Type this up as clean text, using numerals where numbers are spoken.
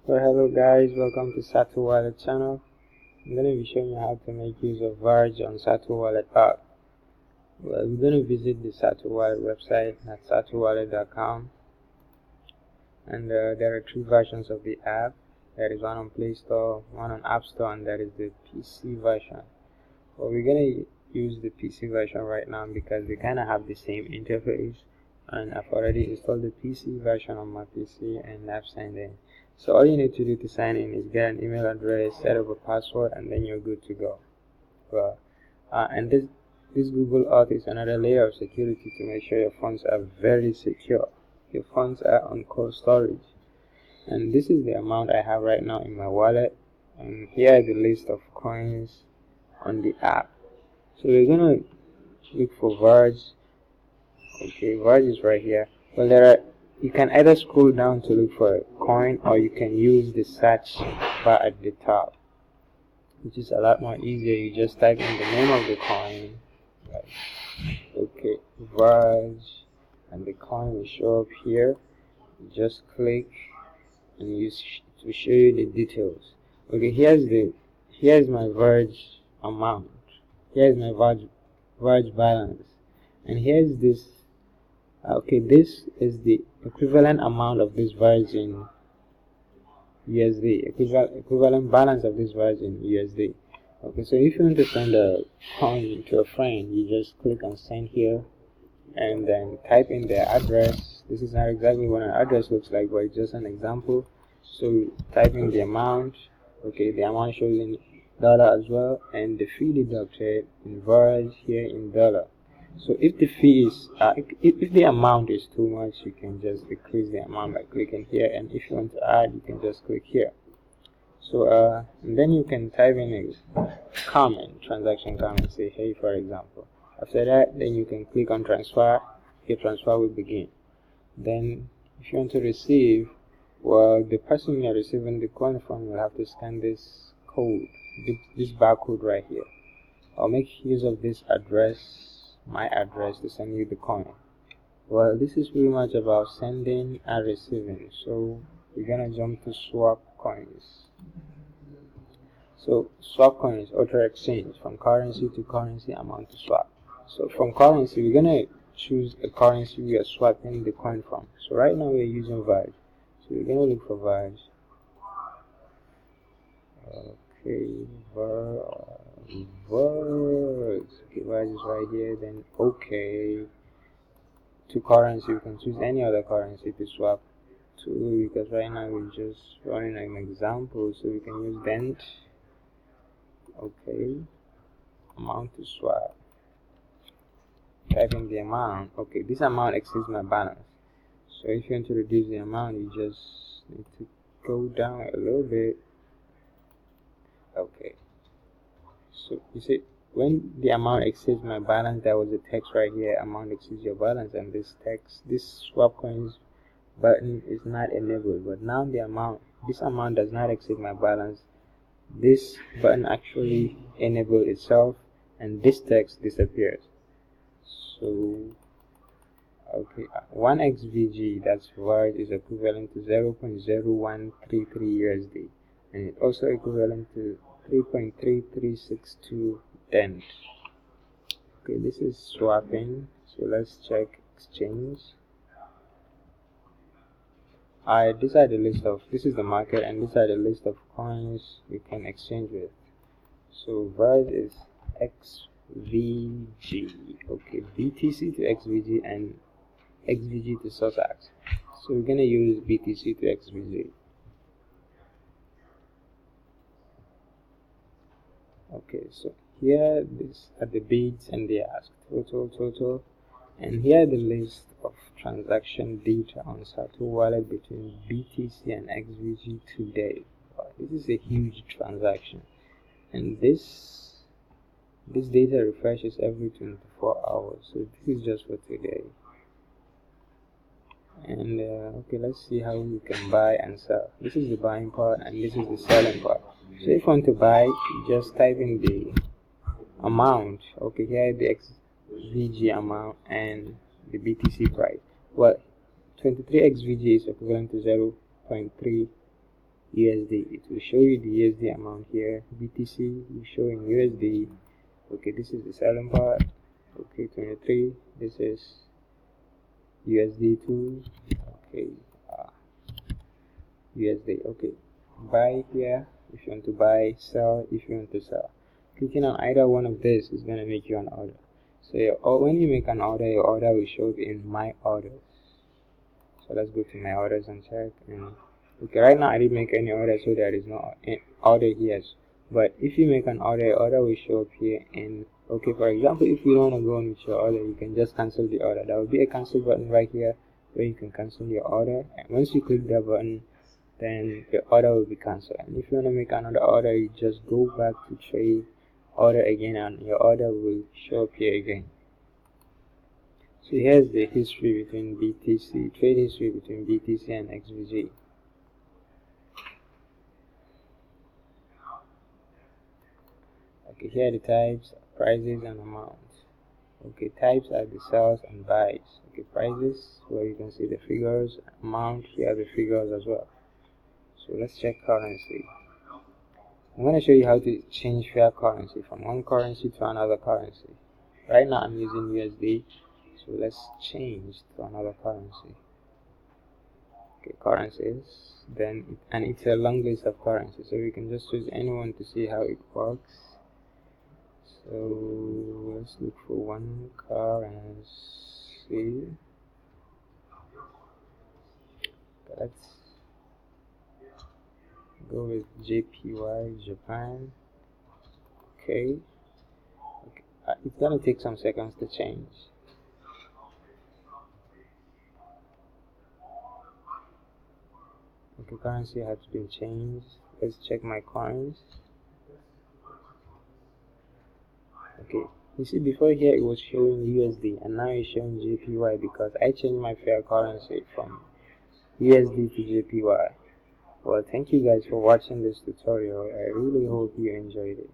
So hello guys, welcome to SatoWallet channel. I'm going to be showing you how to make use of VERGE on SatoWallet app. Well, we're going to visit the SatoWallet website at SatoWallet.com, and there are three versions of the app. There is one on Play Store, one on App Store, and there is the PC version. Well, we're going to use the PC version right now because they kind of have the same interface, and I've already installed the PC version on my PC and I've signed in. So all you need to do to sign in is get an email address, set up a password, and then you're good to go. Well, and this Google Auth is another layer of security to make sure your funds are very secure. Your funds are on cold storage. And this is the amount I have right now in my wallet, and here are the list of coins on the app. So we're gonna look for VERGE. Okay, VERGE is right here. Well, you can either scroll down to look for a coin, or you can use the search bar at the top, which is a lot more easier. You just type in the name of the coin, right? Okay, VERGE, and the coin will show up here. You just click and it will show you the details. Okay, here's my VERGE amount. Here's my VERGE balance, and here's this. Okay, this is the equivalent amount of this VERGE in USD, equivalent balance of this VERGE in USD. Okay, so if you want to send a coin to a friend, you just click on send here, and then type in their address. This is not exactly what an address looks like, but it's just an example. So type in the amount. Okay, the amount shows in dollar as well, and the fee deducted in VERGE here in dollar. So if the fee is if the amount is too much, you can just decrease the amount by clicking here, and if you want to add, you can just click here. So and then you can type in a comment, transaction comment, say hey, for example. After that, then you can click on transfer. Your transfer will begin. Then if you want to receive, well, the person you're receiving the coin from will have to scan this code, this barcode right here, or make use of this address, my address, to send you the coin. Well, this is pretty much about sending and receiving. So we're gonna jump to swap coins. So swap coins, auto exchange, from currency to currency, amount to swap. So from currency, we're gonna choose a currency we are swapping the coin from. So right now we're using VERGE, so we're gonna look for VERGE. Okay, VERGE. Okay, VERGE is right here. Then okay, to currency, we can choose any other currency to swap to, because right now we're just running an example, so we can use Dent. Okay, amount to swap. Type in the amount. Okay, this amount exceeds my balance. So if you want to reduce the amount, you just need to go down a little bit. Okay, so you see, when the amount exceeds my balance, there was a text right here, amount exceeds your balance, and this text, this swap coins button is not enabled. But now this amount does not exceed my balance. This button actually enabled itself, and this text disappears. So okay, 1 XVG, that's VERGE, is equivalent to 0.0133 USD, and it's also equivalent to 3.3362 Dent. Okay, this is swapping, so let's check exchange. This is the market, and these are the list of coins you can exchange with. So VERGE is XVG. Okay, BTC to XVG and XVG to SatoWallet. So we're gonna use BTC to XVG. Okay, so here these are the bids and the ask, total, and here the list of transaction data on SatoWallet between BTC and XVG today. Wow, this is a huge transaction, and this data refreshes every 24 hours. So this is just for today. And okay, let's see how we can buy and sell. This is the buying part, and this is the selling part. So if you want to buy, you just type in the amount. Okay, here the XVG amount and the BTC price. Well, 23 XVG is equivalent to 0.3 USD. It will show you the USD amount here. BTC will show in USD. Okay, this is the selling part. Okay, 23. This is USD2. Okay, USD. Okay, buy here if you want to buy, sell if you want to sell. Clicking on either one of this is going to make you an order. So when you make an order, your order will show up in my orders. So let's go to my orders and check. And okay, right now I didn't make any order, so there is no order here. But if you make an order, your order will show up here. And okay, for example, if you don't want to go on with your order, you can just cancel the order. There will be a cancel button right here where you can cancel your order. And once you click that button, then your order will be cancelled. And if you want to make another order, you just go back to trade, order again, and your order will show up here again. So here's the history between BTC, trade history between BTC and XVG. Okay, here are the types, prices, and amounts. Okay, types are the sells and buys. Okay, prices, where you can see the figures, amount, here are the figures as well. So let's check currency. I'm going to show you how to change fiat currency from one currency to another currency. Right now I'm using USD, so let's change to another currency. Okay, currencies, then and it's a long list of currencies, so we can just choose anyone to see how it works. So let's look for one currency. Let's go with JPY, Japan. Okay, it's gonna take some seconds to change. Okay, currency has been changed. Let's check my coins. Okay, you see before here it was showing USD and now it's showing JPY because I changed my fiat currency from USD to JPY. Well, thank you guys for watching this tutorial. I really hope you enjoyed it.